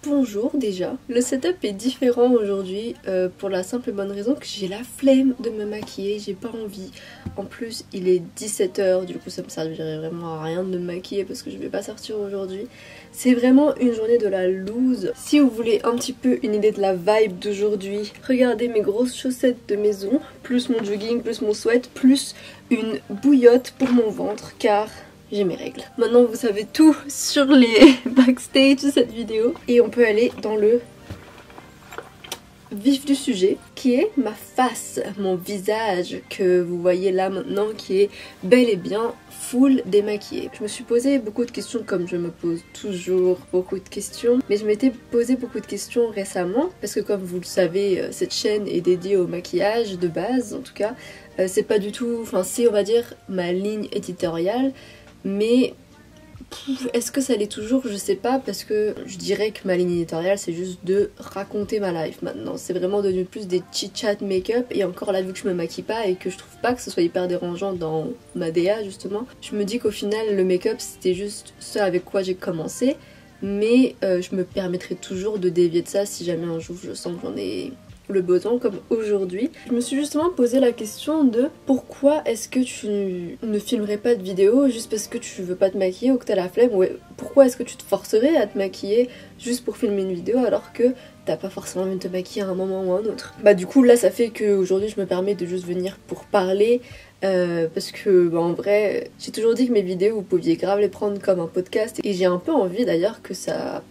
Bonjour déjà. Le setup est différent aujourd'hui pour la simple et bonne raison que j'ai la flemme de me maquiller, j'ai pas envie. En plus il est 17h, du coup ça me servirait vraiment à rien de me maquiller parce que je vais pas sortir aujourd'hui. C'est vraiment une journée de la loose. Si vous voulez un petit peu une idée de la vibe d'aujourd'hui, regardez mes grosses chaussettes de maison, plus mon jogging, plus mon sweat, plus une bouillotte pour mon ventre car j'ai mes règles. Maintenant vous savez tout sur les backstage de cette vidéo et on peut aller dans le vif du sujet qui est ma face, mon visage que vous voyez là maintenant qui est bel et bien full démaquillé. Je me suis posé beaucoup de questions comme je me pose toujours beaucoup de questions, mais je m'étais posé beaucoup de questions récemment parce que comme vous le savez cette chaîne est dédiée au maquillage de base en tout cas. C'est pas du tout, enfin c'est on va dire ma ligne éditoriale. Mais est-ce que ça l'est toujours? Je sais pas parce que je dirais que ma ligne éditoriale c'est juste de raconter ma life maintenant. C'est vraiment devenu plus des chit-chat make-up et encore là vu que je me maquille pas et que je trouve pas que ce soit hyper dérangeant dans ma DA justement, je me dis qu'au final le make-up c'était juste ce avec quoi j'ai commencé mais je me permettrai toujours de dévier de ça si jamais un jour je sens que j'en ai le besoin comme aujourd'hui. Je me suis justement posé la question de pourquoi est-ce que tu ne filmerais pas de vidéo juste parce que tu veux pas te maquiller ou que t'as la flemme, ou pourquoi est-ce que tu te forcerais à te maquiller juste pour filmer une vidéo alors que t'as pas forcément envie de te maquiller à un moment ou à un autre. Bah du coup là ça fait qu'aujourd'hui je me permets de juste venir pour parler parce que bah, en vrai j'ai toujours dit que mes vidéos vous pouviez grave les prendre comme un podcast et j'ai un peu envie d'ailleurs que ça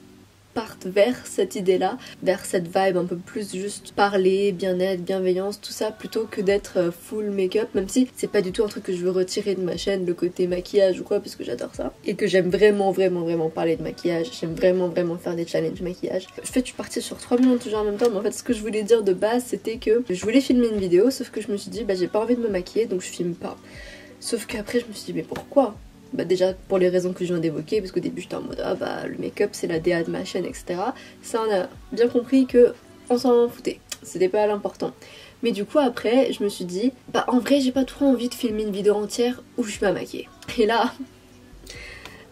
partent vers cette idée-là, vers cette vibe un peu plus juste parler, bien-être, bienveillance, tout ça, plutôt que d'être full make-up, même si c'est pas du tout un truc que je veux retirer de ma chaîne, le côté maquillage ou quoi, parce que j'adore ça. Et que j'aime vraiment parler de maquillage, j'aime vraiment faire des challenges maquillage. En fait, je suis partie sur 3 millions toujours en même temps, mais en fait, ce que je voulais dire de base, c'était que je voulais filmer une vidéo, sauf que je me suis dit, bah j'ai pas envie de me maquiller, donc je filme pas. Sauf qu'après, je me suis dit, mais pourquoi ? Bah déjà pour les raisons que je viens d'évoquer, parce qu'au début j'étais en mode ah bah le make-up c'est la DA de ma chaîne etc. Ça on a bien compris que on s'en foutait, c'était pas l'important. Mais du coup après je me suis dit bah en vrai j'ai pas trop envie de filmer une vidéo entière où je suis pas maquillée. Et là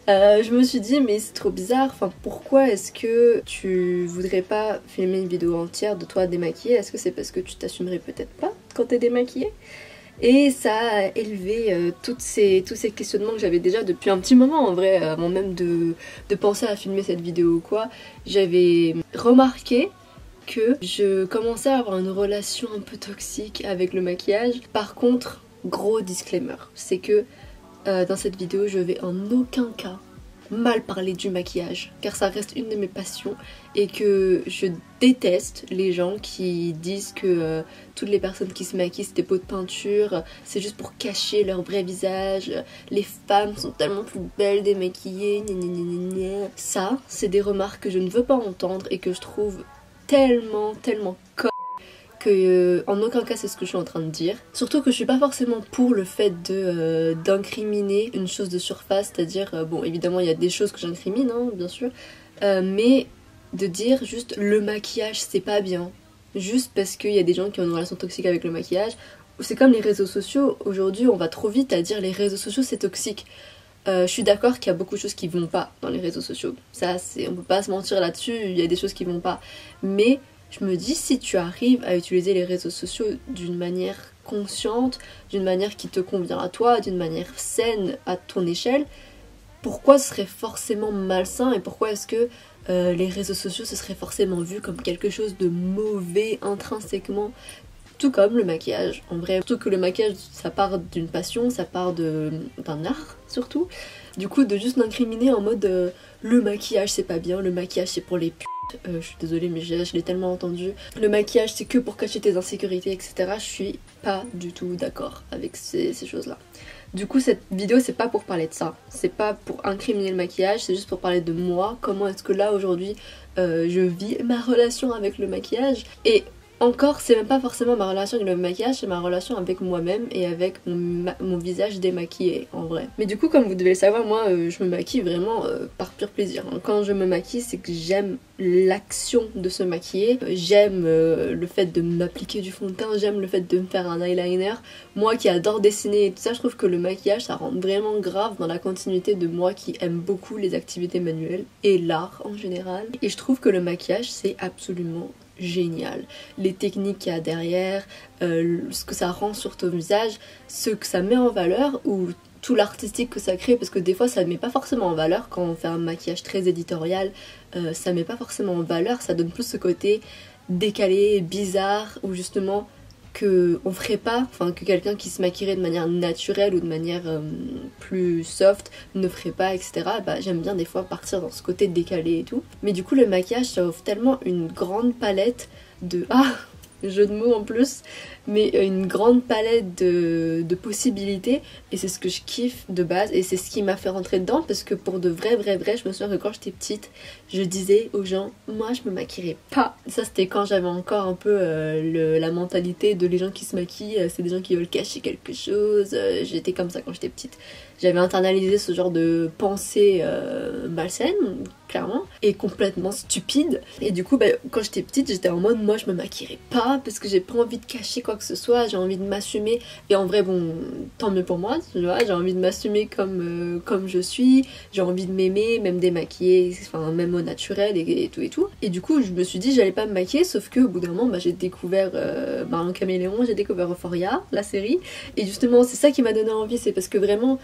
je me suis dit mais c'est trop bizarre, enfin pourquoi est-ce que tu voudrais pas filmer une vidéo entière de toi démaquillée? Est-ce que c'est parce que tu t'assumerais peut-être pas quand t'es démaquillée? Et ça a élevé tous ces questionnements que j'avais déjà depuis un petit moment en vrai, avant même de penser à filmer cette vidéo ou quoi. J'avais remarqué que je commençais à avoir une relation un peu toxique avec le maquillage. Par contre, gros disclaimer, c'est que dans cette vidéo je vais en aucun cas mal parler du maquillage car ça reste une de mes passions et que je déteste les gens qui disent que toutes les personnes qui se maquillent c'est des pots de peinture, c'est juste pour cacher leur vrai visage, les femmes sont tellement plus belles démaquillées, gna gna gna gna. Ça c'est des remarques que je ne veux pas entendre et que je trouve tellement que en aucun cas c'est ce que je suis en train de dire. Surtout que je suis pas forcément pour le fait d'incriminer une chose de surface, c'est-à-dire, bon évidemment il y a des choses que j'incrimine, hein, bien sûr, mais de dire juste le maquillage c'est pas bien, juste parce qu'il y a des gens qui ont une relation toxique avec le maquillage. C'est comme les réseaux sociaux, aujourd'hui on va trop vite à dire les réseaux sociaux c'est toxique. Je suis d'accord qu'il y a beaucoup de choses qui vont pas dans les réseaux sociaux, ça c'est, on peut pas se mentir là-dessus, il y a des choses qui vont pas, mais je me dis si tu arrives à utiliser les réseaux sociaux d'une manière consciente, d'une manière qui te convient à toi, d'une manière saine à ton échelle, pourquoi ce serait forcément malsain et pourquoi est-ce que les réseaux sociaux ce serait forcément vu comme quelque chose de mauvais intrinsèquement? Tout comme le maquillage, en vrai. Surtout que le maquillage, ça part d'une passion, ça part d'un art, surtout. Du coup, de juste m'incriminer en mode le maquillage c'est pas bien, le maquillage c'est pour les putes. Je suis désolée mais je l'ai tellement entendu. Le maquillage c'est que pour cacher tes insécurités, etc. Je suis pas du tout d'accord avec ces choses-là. Du coup, cette vidéo c'est pas pour parler de ça. C'est pas pour incriminer le maquillage, c'est juste pour parler de moi. Comment est-ce que là aujourd'hui je vis ma relation avec le maquillage. Et encore, c'est même pas forcément ma relation avec le maquillage, c'est ma relation avec moi-même et avec mon visage démaquillé en vrai. Mais du coup, comme vous devez le savoir, moi je me maquille vraiment par pur plaisir. Quand je me maquille, c'est que j'aime l'action de se maquiller, j'aime le fait de m'appliquer du fond de teint, j'aime le fait de me faire un eyeliner. Moi qui adore dessiner et tout ça, je trouve que le maquillage ça rentre vraiment grave dans la continuité de moi qui aime beaucoup les activités manuelles et l'art en général. Et je trouve que le maquillage c'est absolument génial. Les techniques qu'il y a derrière, ce que ça rend sur ton visage, ce que ça met en valeur ou tout l'artistique que ça crée, parce que des fois ça ne met pas forcément en valeur quand on fait un maquillage très éditorial, ça met pas forcément en valeur, ça donne plus ce côté décalé, bizarre, ou justement que on ferait pas, enfin que quelqu'un qui se maquillerait de manière naturelle ou de manière plus soft ne ferait pas, etc. Bah j'aime bien des fois partir dans ce côté décalé et tout. Mais du coup le maquillage ça offre tellement une grande palette de... Ah, jeu de mots en plus, mais une grande palette de possibilités et c'est ce que je kiffe de base et c'est ce qui m'a fait rentrer dedans parce que pour de vrai, je me souviens que quand j'étais petite, je disais aux gens, moi je me maquillerai pas. Ça c'était quand j'avais encore un peu la mentalité de les gens qui se maquillent, c'est des gens qui veulent cacher quelque chose, j'étais comme ça quand j'étais petite. J'avais internalisé ce genre de pensée malsaine, clairement, et complètement stupide. Et du coup, bah, quand j'étais petite, j'étais en mode, moi je me maquillerai pas parce que j'ai pas envie de cacher quoi que ce soit, j'ai envie de m'assumer. Et en vrai, bon, tant mieux pour moi, tu vois, j'ai envie de m'assumer comme je suis, j'ai envie de m'aimer, même démaquiller, enfin même au naturel et tout et tout. Et du coup, je me suis dit, j'allais pas me maquiller, sauf que au bout d'un moment, bah, j'ai découvert un caméléon, j'ai découvert Euphoria, la série. Et justement, c'est ça qui m'a donné envie, c'est parce que vraiment...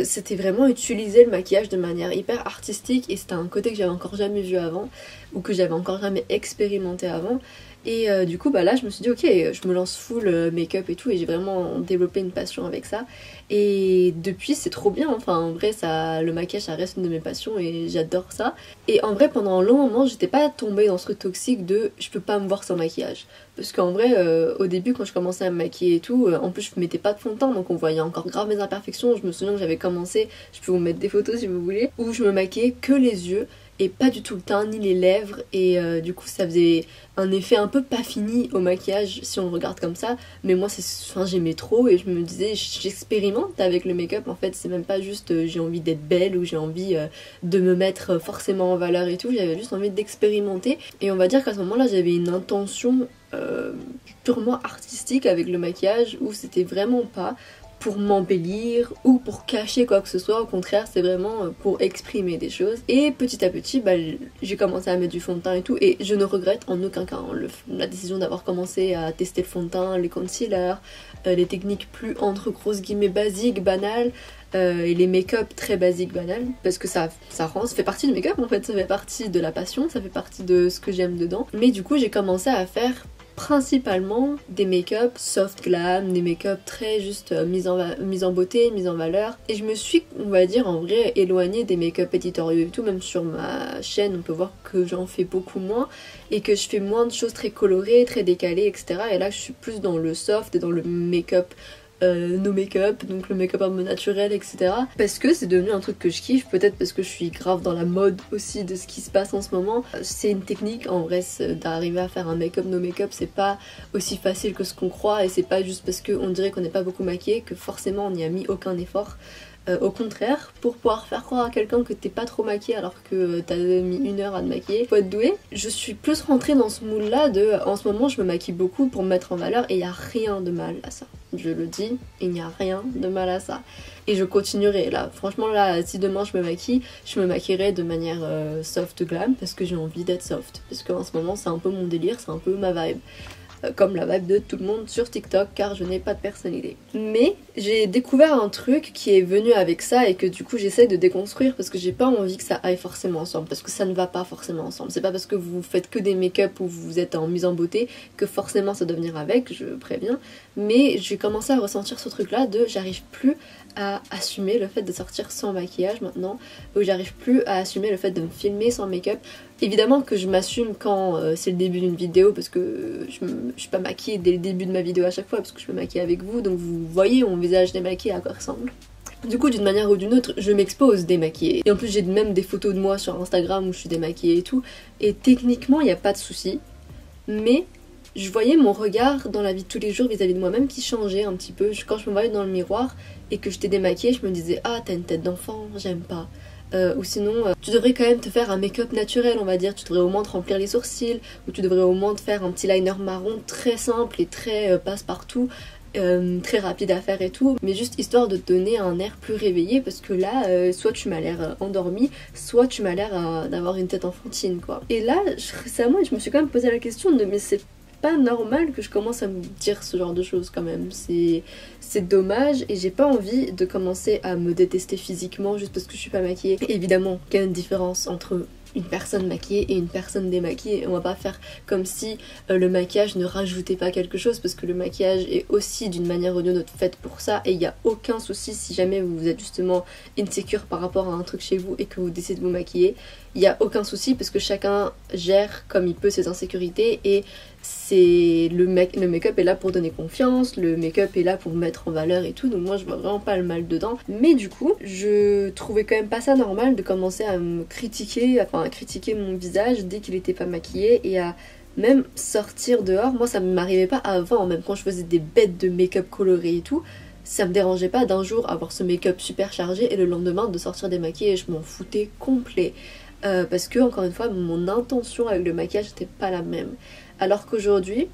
c'était vraiment utiliser le maquillage de manière hyper artistique et c'était un côté que j'avais encore jamais vu avant ou que j'avais encore jamais expérimenté avant et du coup bah là je me suis dit ok je me lance full make-up et tout et j'ai vraiment développé une passion avec ça et depuis c'est trop bien, enfin en vrai ça, le maquillage ça reste une de mes passions et j'adore ça et en vrai pendant un long moment j'étais pas tombée dans ce truc toxique de je peux pas me voir sans maquillage parce qu'en vrai au début quand je commençais à me maquiller et tout en plus je mettais pas de fond de teint donc on voyait encore grave mes imperfections. Je me souviens que j'avais commencé, je peux vous mettre des photos si vous voulez, où je me maquillais que les yeux et pas du tout le teint ni les lèvres et du coup ça faisait un effet un peu pas fini au maquillage si on le regarde comme ça mais moi c'est, enfin, j'aimais trop et je me disais j'expérimente avec le make-up en fait c'est même pas juste j'ai envie d'être belle ou j'ai envie de me mettre forcément en valeur et tout, j'avais juste envie d'expérimenter et on va dire qu'à ce moment là j'avais une intention purement artistique avec le maquillage où c'était vraiment pas pour m'embellir ou pour cacher quoi que ce soit, au contraire c'est vraiment pour exprimer des choses et petit à petit bah, j'ai commencé à mettre du fond de teint et tout et je ne regrette en aucun cas la décision d'avoir commencé à tester le fond de teint, les concealers, les techniques plus entre grosses guillemets basiques, banales et les make-up très basiques, banales parce que ça fait partie du make-up en fait, ça fait partie de la passion, ça fait partie de ce que j'aime dedans mais du coup j'ai commencé à faire principalement des make-up soft glam, des make-up très juste mise en beauté, mise en valeur et je me suis on va dire en vrai éloignée des make-up éditoriaux et tout, même sur ma chaîne on peut voir que j'en fais beaucoup moins et que je fais moins de choses très colorées, très décalées etc et là je suis plus dans le soft et dans le make-up no make-up, donc le make-up un peu naturel, etc. Parce que c'est devenu un truc que je kiffe, peut-être parce que je suis grave dans la mode aussi de ce qui se passe en ce moment. C'est une technique, en vrai, d'arriver à faire un make-up no make-up, c'est pas aussi facile que ce qu'on croit et c'est pas juste parce qu'on dirait qu'on n'est pas beaucoup maquillé que forcément on n'y a mis aucun effort. Au contraire, pour pouvoir faire croire à quelqu'un que t'es pas trop maquillée alors que t'as mis 1 heure à te maquiller, faut être doué. Je suis plus rentrée dans ce mood là de en ce moment je me maquille beaucoup pour me mettre en valeur et il y a rien de mal à ça. Je le dis, il n'y a rien de mal à ça. Et je continuerai là. Franchement là, si demain je me maquillerai de manière soft glam parce que j'ai envie d'être soft. Parce qu'en ce moment c'est un peu mon délire, c'est un peu ma vibe. Comme la vibe de tout le monde sur TikTok car je n'ai pas de personnalité. Mais j'ai découvert un truc qui est venu avec ça et que du coup j'essaie de déconstruire parce que j'ai pas envie que ça aille forcément ensemble parce que ça ne va pas forcément ensemble. C'est pas parce que vous faites que des make-up ou vous êtes en mise en beauté que forcément ça doit venir avec, je préviens. Mais j'ai commencé à ressentir ce truc là de j'arrive plus à assumer le fait de sortir sans maquillage maintenant, où j'arrive plus à assumer le fait de me filmer sans make-up. Évidemment que je m'assume quand c'est le début d'une vidéo parce que je suis pas maquillée dès le début de ma vidéo à chaque fois parce que je me maquille avec vous donc vous voyez mon visage démaquillé à quoi il ressemble. Du coup d'une manière ou d'une autre je m'expose démaquillée et en plus j'ai même des photos de moi sur Instagram où je suis démaquillée et tout et techniquement il n'y a pas de souci mais je voyais mon regard dans la vie de tous les jours vis-à-vis de moi-même qui changeait un petit peu. Quand je me voyais dans le miroir et que j'étais démaquillée, je me disais ah t'as une tête d'enfant, j'aime pas. Ou sinon, tu devrais quand même te faire un make-up naturel, on va dire. Tu devrais au moins te remplir les sourcils, ou tu devrais au moins te faire un petit liner marron très simple et très passe-partout, très rapide à faire et tout. Mais juste histoire de te donner un air plus réveillé, parce que là, soit tu m'as l'air endormie, soit tu m'as l'air d'avoir une tête enfantine, quoi. Et là, récemment, je me suis quand même posé la question de mais c'est pas normal que je commence à me dire ce genre de choses quand même. C'est dommage et j'ai pas envie de commencer à me détester physiquement juste parce que je suis pas maquillée. Et évidemment qu'il y a une différence entre une personne maquillée et une personne démaquillée. On va pas faire comme si le maquillage ne rajoutait pas quelque chose, parce que le maquillage est aussi d'une manière ou d'une autre fait pour ça, et il n'y a aucun souci si jamais vous êtes justement insecure par rapport à un truc chez vous et que vous décidez de vous maquiller. Il n'y a aucun souci parce que chacun gère comme il peut ses insécurités, et c'est le make-up est là pour donner confiance, le make-up est là pour mettre en valeur et tout, donc moi je vois vraiment pas le mal dedans. Mais du coup, je trouvais quand même pas ça normal de commencer à me critiquer, enfin à critiquer mon visage dès qu'il était pas maquillé, et à même sortir dehors. Moi ça ne m'arrivait pas avant, même quand je faisais des bêtes de make-up coloré et tout, ça me dérangeait pas d'un jour avoir ce make-up super chargé et le lendemain de sortir démaquillée, et je m'en foutais complet. Parce que encore une fois mon intention avec le maquillage n'était pas la même, alors qu'aujourd'hui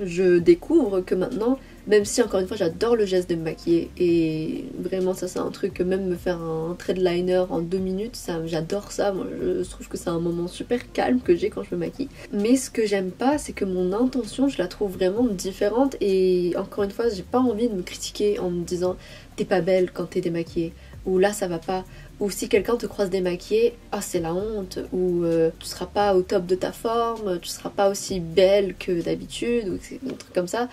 je découvre que maintenant, même si encore une fois j'adore le geste de me maquiller, et vraiment ça c'est un truc que même me faire un trait de liner en 2 minutes, ça j'adore ça. Moi je trouve que c'est un moment super calme que j'ai quand je me maquille, mais ce que j'aime pas c'est que mon intention je la trouve vraiment différente, et encore une fois j'ai pas envie de me critiquer en me disant t'es pas belle quand t'es démaquillée, ou là ça va pas, ou si quelqu'un te croise démaquillée, ah c'est la honte, ou tu seras pas au top de ta forme, tu seras pas aussi belle que d'habitude, ou un truc comme ça.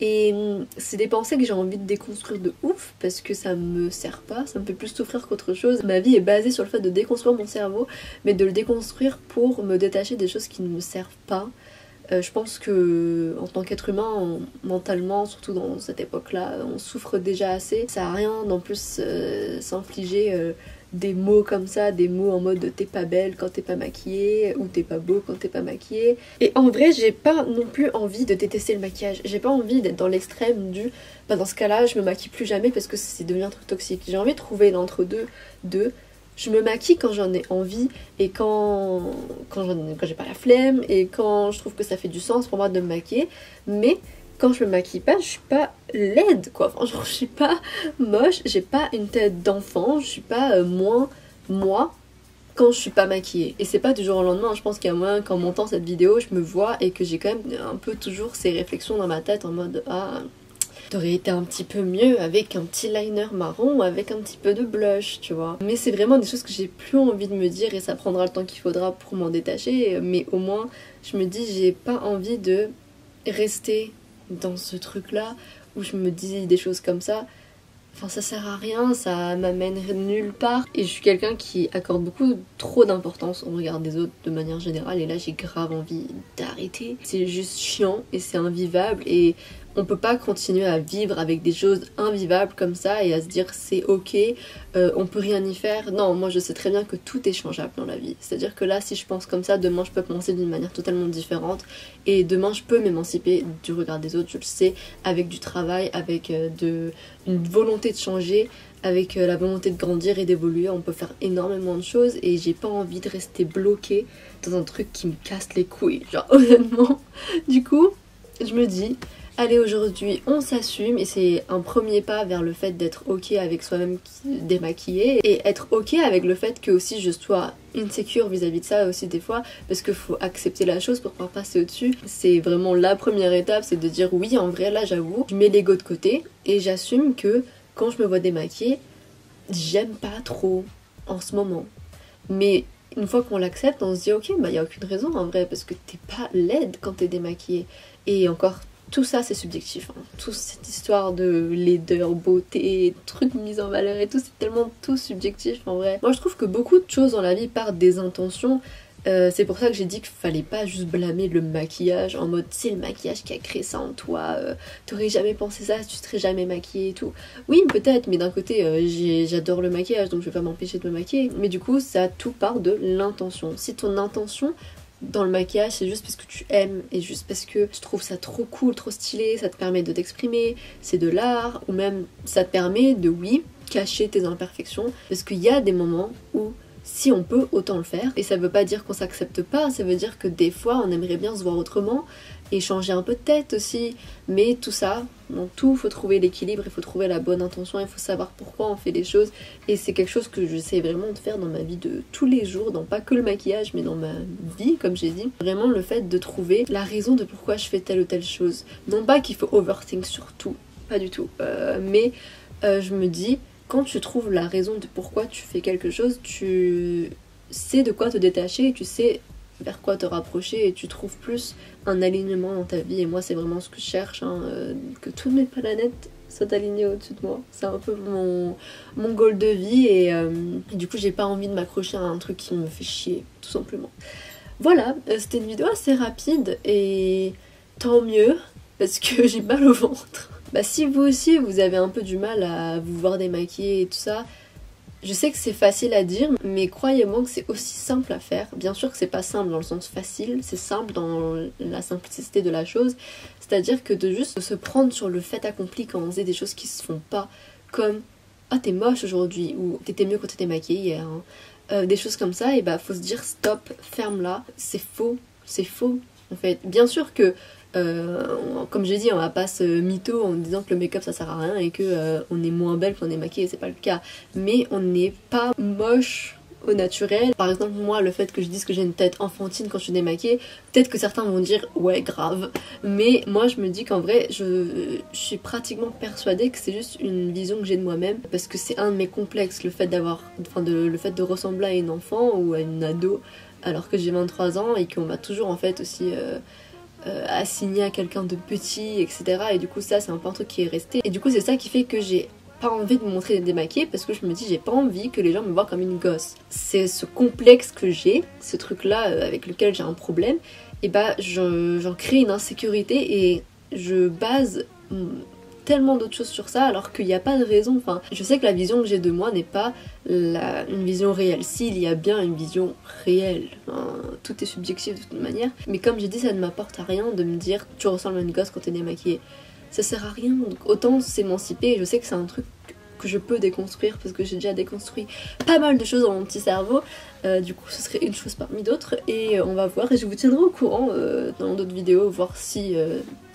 Et c'est des pensées que j'ai envie de déconstruire de ouf, parce que ça me sert pas, ça me fait plus souffrir qu'autre chose. Ma vie est basée sur le fait de déconstruire mon cerveau, mais de le déconstruire pour me détacher des choses qui ne me servent pas. Je pense que en tant qu'être humain, mentalement, surtout dans cette époque-là, on souffre déjà assez. Ça sert à rien d'en plus s'infliger des mots comme ça, des mots en mode t'es pas belle quand t'es pas maquillée, ou t'es pas beau quand t'es pas maquillée. Et en vrai, j'ai pas non plus envie de détester le maquillage. J'ai pas envie d'être dans l'extrême du bah dans ce cas-là, je me maquille plus jamais parce que c'est devenu un truc toxique. J'ai envie de trouver l'entre-deux de je me maquille quand j'en ai envie, et quand j'ai pas la flemme, et quand je trouve que ça fait du sens pour moi de me maquiller. Mais quand je me maquille pas, je suis pas laide quoi. Enfin, genre, je suis pas moche, j'ai pas une tête d'enfant, je suis pas moins moi quand je suis pas maquillée. Et c'est pas du jour au lendemain, je pense qu'il y a moyen qu'en montant cette vidéo, je me vois et que j'ai quand même un peu toujours ces réflexions dans ma tête en mode ah, t'aurais été un petit peu mieux avec un petit liner marron ou avec un petit peu de blush, tu vois. Mais c'est vraiment des choses que j'ai plus envie de me dire, et ça prendra le temps qu'il faudra pour m'en détacher. Mais au moins, je me dis, j'ai pas envie de rester dans ce truc-là où je me dis des choses comme ça. Enfin, ça sert à rien, ça m'amène nulle part. Et je suis quelqu'un qui accorde beaucoup trop d'importance au regard des autres de manière générale. Et là, j'ai grave envie d'arrêter. C'est juste chiant et c'est invivable. Et on peut pas continuer à vivre avec des choses invivables comme ça et à se dire c'est ok, on peut rien y faire. Non, moi je sais très bien que tout est changeable dans la vie. C'est-à-dire que là, si je pense comme ça, demain je peux penser d'une manière totalement différente. Et demain je peux m'émanciper du regard des autres, je le sais, avec du travail, avec une volonté de changer, avec la volonté de grandir et d'évoluer. On peut faire énormément de choses et j'ai pas envie de rester bloquée dans un truc qui me casse les couilles, genre honnêtement. Du coup, je me dis, allez, aujourd'hui on s'assume, et c'est un premier pas vers le fait d'être ok avec soi-même démaquillé, et être ok avec le fait que aussi je sois insécure vis-à-vis de ça aussi des fois, parce qu'il faut accepter la chose pour pouvoir passer au-dessus. C'est vraiment la première étape, c'est de dire oui, en vrai là j'avoue, je mets l'ego de côté et j'assume que quand je me vois démaquillée, j'aime pas trop en ce moment. Mais une fois qu'on l'accepte, on se dit ok, bah y a aucune raison en vrai, parce que t'es pas laide quand t'es démaquillée. Et encore, tout ça c'est subjectif, hein. Toute cette histoire de laideur, beauté, trucs mis en valeur et tout, c'est tellement tout subjectif en vrai. Moi je trouve que beaucoup de choses dans la vie partent des intentions. C'est pour ça que j'ai dit qu'il fallait pas juste blâmer le maquillage en mode c'est le maquillage qui a créé ça en toi, t'aurais jamais pensé ça, tu serais jamais maquillée et tout. Oui peut-être, mais d'un côté j'adore le maquillage donc je vais pas m'empêcher de me maquiller. Mais du coup ça tout part de l'intention. Si ton intention dans le maquillage, c'est juste parce que tu aimes et juste parce que tu trouves ça trop cool, trop stylé, ça te permet de t'exprimer, c'est de l'art, ou même ça te permet de, oui, cacher tes imperfections, parce qu'il y a des moments où si on peut, autant le faire. Et ça veut pas dire qu'on s'accepte pas, ça veut dire que des fois on aimerait bien se voir autrement et changer un peu de tête aussi. Mais tout ça, dans tout, il faut trouver l'équilibre, il faut trouver la bonne intention, il faut savoir pourquoi on fait les choses. Et c'est quelque chose que j'essaie vraiment de faire dans ma vie de tous les jours, dans pas que le maquillage, mais dans ma vie, comme j'ai dit. Vraiment le fait de trouver la raison de pourquoi je fais telle ou telle chose. Non pas qu'il faut overthink sur tout, pas du tout. Mais je me dis, quand tu trouves la raison de pourquoi tu fais quelque chose, tu sais de quoi te détacher, tu sais vers quoi te rapprocher et tu trouves plus un alignement dans ta vie. Et moi c'est vraiment ce que je cherche, hein, que toutes mes planètes soient alignées au-dessus de moi. C'est un peu mon goal de vie et du coup j'ai pas envie de m'accrocher à un truc qui me fait chier, tout simplement. Voilà, c'était une vidéo assez rapide et tant mieux parce que j'ai mal au ventre. Bah si vous aussi vous avez un peu du mal à vous voir démaquiller et tout ça, je sais que c'est facile à dire, mais croyez-moi que c'est aussi simple à faire. Bien sûr que c'est pas simple dans le sens facile, c'est simple dans la simplicité de la chose. C'est-à-dire que de juste se prendre sur le fait accompli quand on faisait des choses qui se font pas, comme « Ah t'es moche aujourd'hui » ou « T'étais mieux quand t'étais maquillée hier hein. ». Des choses comme ça, et bah faut se dire « Stop, ferme là, c'est faux en fait ». Bien sûr que comme j'ai dit, on va pas se mytho en disant que le make-up ça sert à rien et que on est moins belle quand on est maquillée, c'est pas le cas. Mais on n'est pas moche au naturel. Par exemple, moi, le fait que je dise que j'ai une tête enfantine quand je suis démaquillée, peut-être que certains vont dire ouais, grave. Mais moi, je me dis qu'en vrai, je suis pratiquement persuadée que c'est juste une vision que j'ai de moi-même parce que c'est un de mes complexes, le fait le fait de ressembler à une enfant ou à une ado alors que j'ai 23 ans et qu'on m'a toujours en fait aussi assigné à quelqu'un de petit, etc. Et du coup ça c'est un peu un truc qui est resté. Et du coup c'est ça qui fait que j'ai pas envie de me montrer démaquillée parce que je me dis j'ai pas envie que les gens me voient comme une gosse. C'est ce complexe que j'ai, ce truc là avec lequel j'ai un problème, et bah j'en crée une insécurité et je base tellement d'autres choses sur ça alors qu'il n'y a pas de raison. Enfin, je sais que la vision que j'ai de moi n'est pas une vision réelle. S'il y a bien une vision réelle, hein, tout est subjectif de toute manière. Mais comme j'ai dit, ça ne m'apporte à rien de me dire tu ressembles à une gosse quand t'es démaquillée. Ça sert à rien. Donc autant s'émanciper. Et je sais que c'est un truc que je peux déconstruire parce que j'ai déjà déconstruit pas mal de choses dans mon petit cerveau. Du coup, ce serait une chose parmi d'autres et on va voir. Et je vous tiendrai au courant dans d'autres vidéos, voir si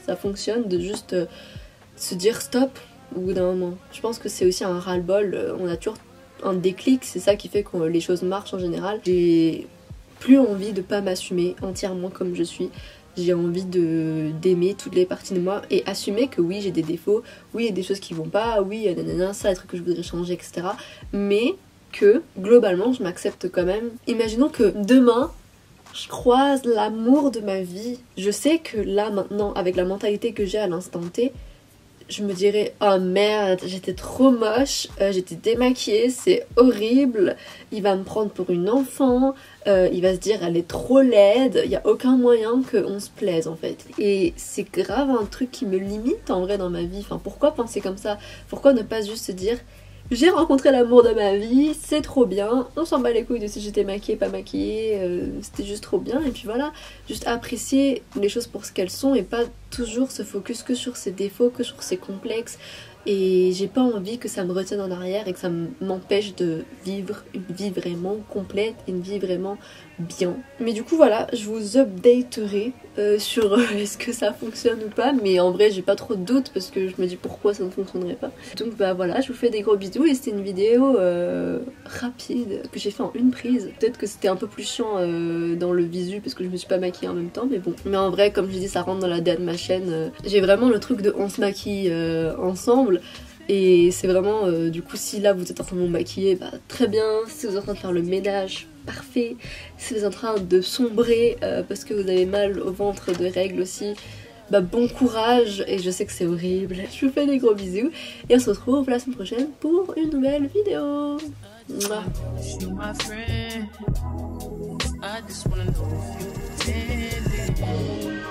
ça fonctionne de juste se dire stop au bout d'un moment. Je pense que c'est aussi un ras-le-bol, on a toujours un déclic, c'est ça qui fait que les choses marchent en général. J'ai plus envie de pas m'assumer entièrement comme je suis. J'ai envie d'aimer toutes les parties de moi et assumer que oui j'ai des défauts, oui il y a des choses qui vont pas, oui nanana, ça, des trucs que je voudrais changer, etc. Mais que globalement je m'accepte quand même. Imaginons que demain je croise l'amour de ma vie. Je sais que là maintenant, avec la mentalité que j'ai à l'instant T, je me dirais oh merde, j'étais trop moche, j'étais démaquillée, c'est horrible, il va me prendre pour une enfant, il va se dire elle est trop laide, il n'y a aucun moyen qu'on se plaise en fait. Et c'est grave un truc qui me limite en vrai dans ma vie. Enfin, pourquoi penser comme ça? Pourquoi ne pas juste se dire j'ai rencontré l'amour de ma vie, c'est trop bien, on s'en bat les couilles de si j'étais maquillée, pas maquillée, c'était juste trop bien, et puis voilà, juste apprécier les choses pour ce qu'elles sont et pas toujours se focus que sur ses défauts, que sur ses complexes. Et j'ai pas envie que ça me retienne en arrière et que ça m'empêche de vivre une vie vraiment complète, une vie vraiment bien. Mais du coup voilà, je vous updaterai sur est-ce que ça fonctionne ou pas, mais en vrai j'ai pas trop de doutes parce que je me dis pourquoi ça ne fonctionnerait pas. Donc bah voilà, je vous fais des gros bisous et c'était une vidéo rapide que j'ai fait en une prise. Peut-être que c'était un peu plus chiant dans le visu parce que je me suis pas maquillée en même temps, mais bon. Mais en vrai, comme je dis, ça rentre dans la DA de ma chaîne. J'ai vraiment le truc de on se maquille ensemble. Et c'est vraiment, du coup, si là vous êtes en train de vous maquiller, bah très bien. Si vous êtes en train de faire le ménage, parfait. Si vous êtes en train de sombrer parce que vous avez mal au ventre de règles aussi, bah bon courage. Et je sais que c'est horrible. Je vous fais des gros bisous. Et on se retrouve la semaine prochaine pour une nouvelle vidéo. Mouah. I just wanna know if you pretending.